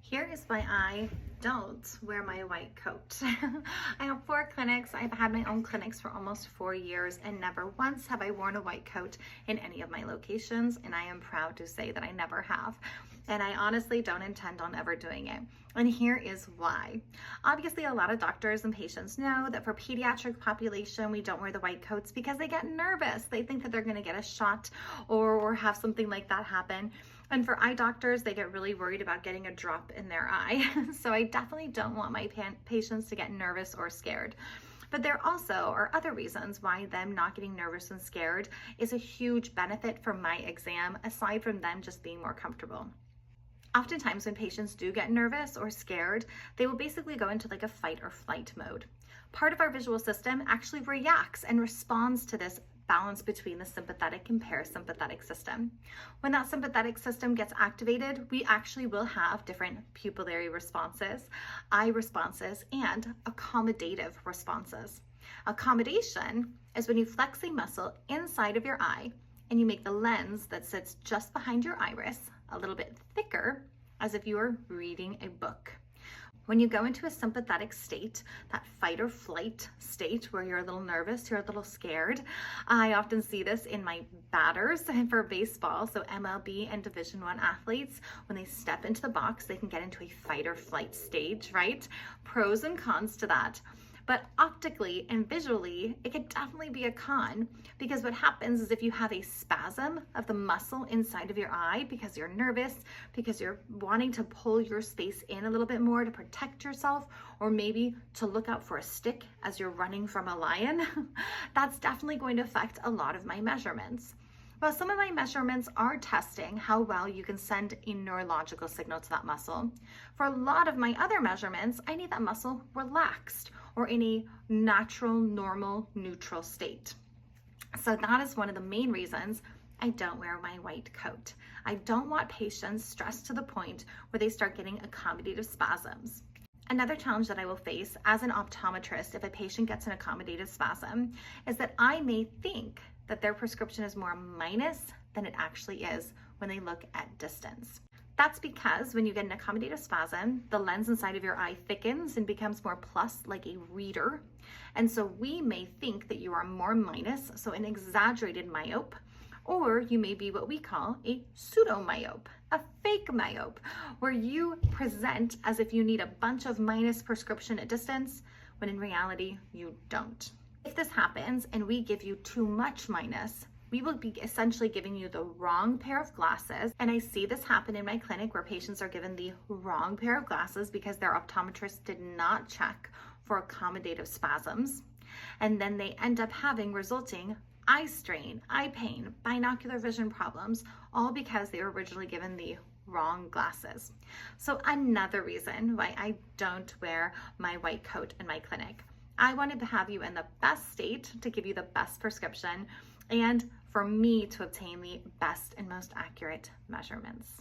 Here is why I don't wear my white coat. I have 4 clinics. I've had my own clinics for almost 4 years, and never once have I worn a white coat in any of my locations, and I am proud to say that I never have. And I honestly don't intend on ever doing it. And here is why. Obviously, a lot of doctors and patients know that for pediatric population, we don't wear the white coats because they get nervous. They think that they're gonna get a shot or have something like that happen. And for eye doctors, they get really worried about getting a drop in their eye. So I definitely don't want my patients to get nervous or scared. But there also are other reasons why them not getting nervous and scared is a huge benefit for my exam, aside from them just being more comfortable. Oftentimes when patients do get nervous or scared, they will basically go into like a fight or flight mode. Part of our visual system actually reacts and responds to this balance between the sympathetic and parasympathetic system. When that sympathetic system gets activated, we actually will have different pupillary responses, eye responses, and accommodative responses. Accommodation is when you flex a muscle inside of your eye and you make the lens that sits just behind your iris a little bit thicker, as if you were reading a book. When you go into a sympathetic state, that fight or flight state where you're a little nervous, you're a little scared, I often see this in my batters for baseball, so MLB and Division I athletes, when they step into the box, they can get into a fight or flight stage, right? Pros and cons to that. But optically and visually, it could definitely be a con, because what happens is if you have a spasm of the muscle inside of your eye because you're nervous, because you're wanting to pull your space in a little bit more to protect yourself, or maybe to look out for a stick as you're running from a lion, that's definitely going to affect a lot of my measurements. Well, some of my measurements are testing how well you can send a neurological signal to that muscle. For a lot of my other measurements, I need that muscle relaxed or in a natural, normal, neutral state. So that is one of the main reasons I don't wear my white coat. I don't want patients stressed to the point where they start getting accommodative spasms. Another challenge that I will face as an optometrist if a patient gets an accommodative spasm is that I may think that their prescription is more minus than it actually is when they look at distance. That's because when you get an accommodative spasm, the lens inside of your eye thickens and becomes more plus, like a reader. And so we may think that you are more minus, so an exaggerated myope, or you may be what we call a pseudomyope, a fake myope, where you present as if you need a bunch of minus prescription at distance, when in reality, you don't. If this happens and we give you too much minus, we will be essentially giving you the wrong pair of glasses. And I see this happen in my clinic where patients are given the wrong pair of glasses because their optometrist did not check for accommodative spasms. And then they end up having resulting eye strain, eye pain, binocular vision problems, all because they were originally given the wrong glasses. So another reason why I don't wear my white coat in my clinic. I wanted to have you in the best state to give you the best prescription and for me to obtain the best and most accurate measurements.